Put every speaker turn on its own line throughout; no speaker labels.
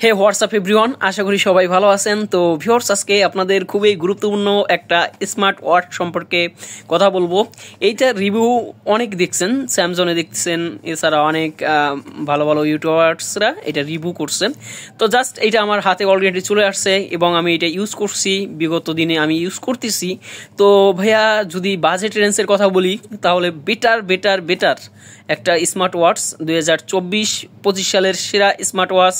হে WhatsApp everyone, আশা করি সবাই ভালো আছেন। তো ভিউয়ার্স, আজকে আপনাদের খুবই গুরুত্বপূর্ণ একটা স্মার্ট ওয়াচ সম্পর্কে কথা বলবো। এইটা রিভিউ অনেক দেখছেন, স্যামসংয়ে দেখছেন, এছাড়া অনেক ভালো ভালো ইউটিউবার্সরা এটা রিভিউ করছেন। তো জাস্ট এটা আমার হাতে অলরেডি চলে আসছে এবং আমি এটা ইউজ করছি, বিগত দিনে আমি ইউজ করতেছি। তো ভাইয়া, যদি বাজেট রেঞ্জের কথা বলি তাহলে বেটার একটা স্মার্ট ওয়াচ 2024-25 সালের সেরা স্মার্ট ওয়াচ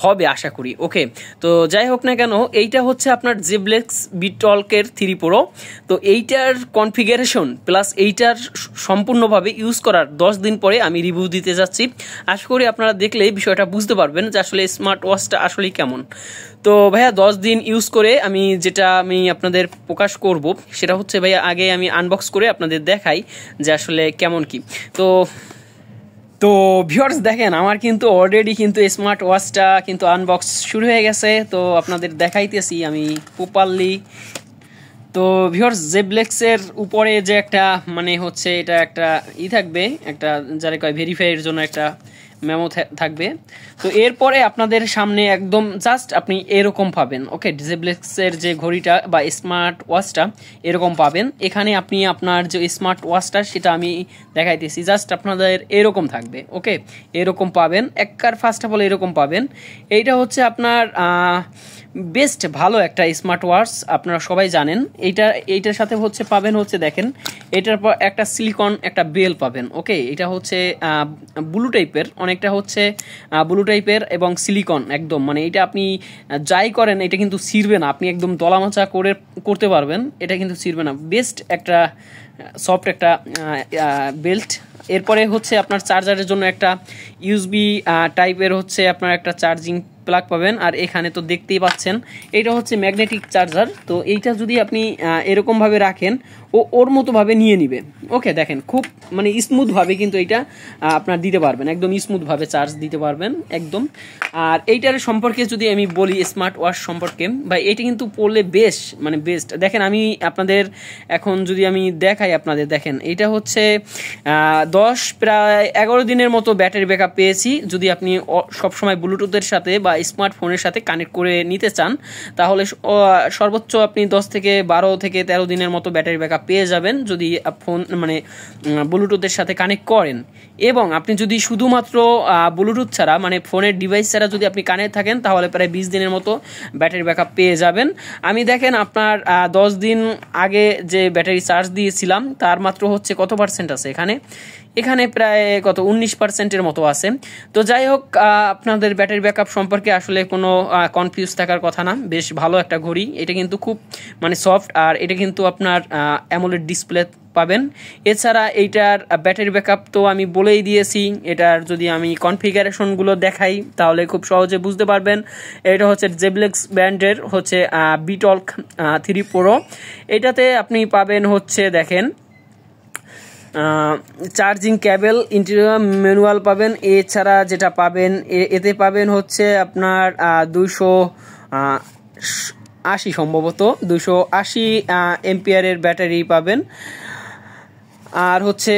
হবে আশা করি। ওকে, তো যাই হোক না কেন, এইটা হচ্ছে আপনার জেবলেক্স বিটলকের 3 প্রো। তো এইটার কনফিগারেশন প্লাস এইটার সম্পূর্ণভাবে ইউজ করার 10 দিন পরে আমি রিভিউ দিতে যাচ্ছি। আশা করি আপনারা দেখলে বিষয়টা বুঝতে পারবেন যে আসলে স্মার্ট ওয়াচটা আসলেই কেমন। তো ভাইয়া, 10 দিন ইউজ করে আমি আপনাদের প্রকাশ করব সেটা হচ্ছে ভাইয়া, আগে আমি আনবক্স করে আপনাদের দেখাই যে আসলে কেমন কি। তো ভিউয়ার্স, দেখেন আমার কিন্তু অলরেডি কিন্তু স্মার্ট ওয়াচটা কিন্তু আনবক্স শুরু হয়ে গেছে। তো আপনাদের দেখাইতেছি আমি প্রপারলি। তো ভিউয়ার্স, জেবলেক্সের উপরে যে একটা হচ্ছে এটা একটা থাকবে, একটা যারা কয় ভেরিফাইয়ের জন্য একটা মেমো থাকবে। তো এরপরে আপনাদের সামনে একদম জাস্ট আপনি এরকম পাবেন। ওকে, জেবলেক্সের যে ঘড়িটা বা স্মার্ট ওয়াচটা এরকম পাবেন। এখানে আপনি আপনার যে স্মার্ট ওয়াচটা সেটা আমি দেখাইতেছি, জাস্ট আপনাদের এরকম থাকবে। ওকে, এরকম পাবেন, ফার্স্ট অফ অল এরকম পাবেন। এইটা হচ্ছে আপনার বেস্ট ভালো একটা স্মার্ট ওয়াচ, আপনারা সবাই জানেন। এইটার সাথে হচ্ছে পাবেন হচ্ছে দেখেন, এটার পর একটা সিলিকন একটা বেল পাবেন। ওকে, এটা হচ্ছে ব্লু টাইপের, অনেকটা হচ্ছে ব্লু টাইপের এবং সিলিকন একদম, এটা আপনি যাই করেন এটা কিন্তু ছিঁড়বে না, আপনি একদম দলামাচা করতে পারবেন, এটা কিন্তু ছিঁড়বে না। বেস্ট একটা সফট একটা বেল্ট। এরপরে হচ্ছে আপনার চার্জারের জন্য একটা ইউএসবি টাইপের হচ্ছে আপনার একটা চার্জিং প্লাগ পাবেন। আর এখানে তো দেখতেই পাচ্ছেন এটা হচ্ছে ম্যাগনেটিক চার্জার। তো এইটা যদি আপনি এরকমভাবে রাখেন ওর মতোভাবে নিয়ে নিবে। ওকে, দেখেন খুব স্মুথভাবে কিন্তু এইটা আপনার দিতে পারবেন, একদম স্মুথভাবে চার্জ দিতে পারবেন একদম। আর এইটার সম্পর্কে যদি আমি বলি স্মার্ট ওয়াচ সম্পর্কে, বা এটা কিন্তু পড়লে বেস্ট। দেখেন আমি আপনাদের এখন যদি আমি দেখাই আপনাদের, দেখেন এটা হচ্ছে প্রায় 11 দিনের মতো ব্যাটারি ব্যাকআপ পেয়েছি। যদি আপনি সবসময় ব্লুটুথের সাথে বা স্মার্টফোনের সাথে কানেক্ট করে নিতে চান তাহলে সর্বোচ্চ আপনি 10 থেকে 12 থেকে 13 দিনের মতো ব্যাটারি ব্যাকআপ পেয়ে যাবেন যদি ফোন ব্লুটুথের সাথে কানেক্ট করেন। এবং আপনি যদি শুধুমাত্র ব্লুটুথ ছাড়া ফোনের ডিভাইস ছাড়া যদি আপনি কানেক্ট থাকেন তাহলে প্রায় 20 দিনের মতো ব্যাটারি ব্যাকআপ পেয়ে যাবেন। আমি দেখেন আপনার 10 দিন আগে যে ব্যাটারি চার্জ দিয়েছিলাম তার মাত্র হচ্ছে কত পার্সেন্ট আছে এখানে প্রায় 19%-এর মতো আছে। তো যাই হোক, আপনাদের ব্যাটারি ব্যাকআপ সম্পর্কে আসলে কোনো কনফিউজ থাকার কথা না। বেশ ভালো একটা ঘড়ি, এটা কিন্তু খুব সফট, আর এটা কিন্তু আপনার অ্যামোলেড ডিসপ্লে পাবেন। এছাড়া এইটার ব্যাটারি ব্যাকআপ তো আমি বলেই দিয়েছি। এটার যদি আমি কনফিগারেশনগুলো দেখাই তাহলে খুব সহজে বুঝতে পারবেন। এটা হচ্ছে জেবলেক্স ব্র্যান্ডের হচ্ছে বিটলক 3 প্রো। এটাতে আপনি পাবেন হচ্ছে দেখেন চার্জিং কেবল, ইন্টেরিয়র ম্যানুয়াল পাবেন। এছাড়া যেটা পাবেন এতে পাবেন হচ্ছে আপনার 280 সম্ভবত 280 এম্পিয়ারের ব্যাটারি পাবেন। আর হচ্ছে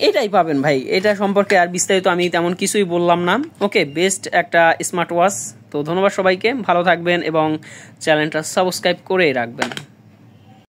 এটাই পাবেন ভাই, এটা সম্পর্কে আর বিস্তারিত আমি তেমন কিছুই বললাম না। ওকে, বেস্ট একটা স্মার্ট ওয়াচ। তো ধন্যবাদ সবাইকে, ভালো থাকবেন এবং চ্যানেলটা সাবস্ক্রাইব করে রাখবেন।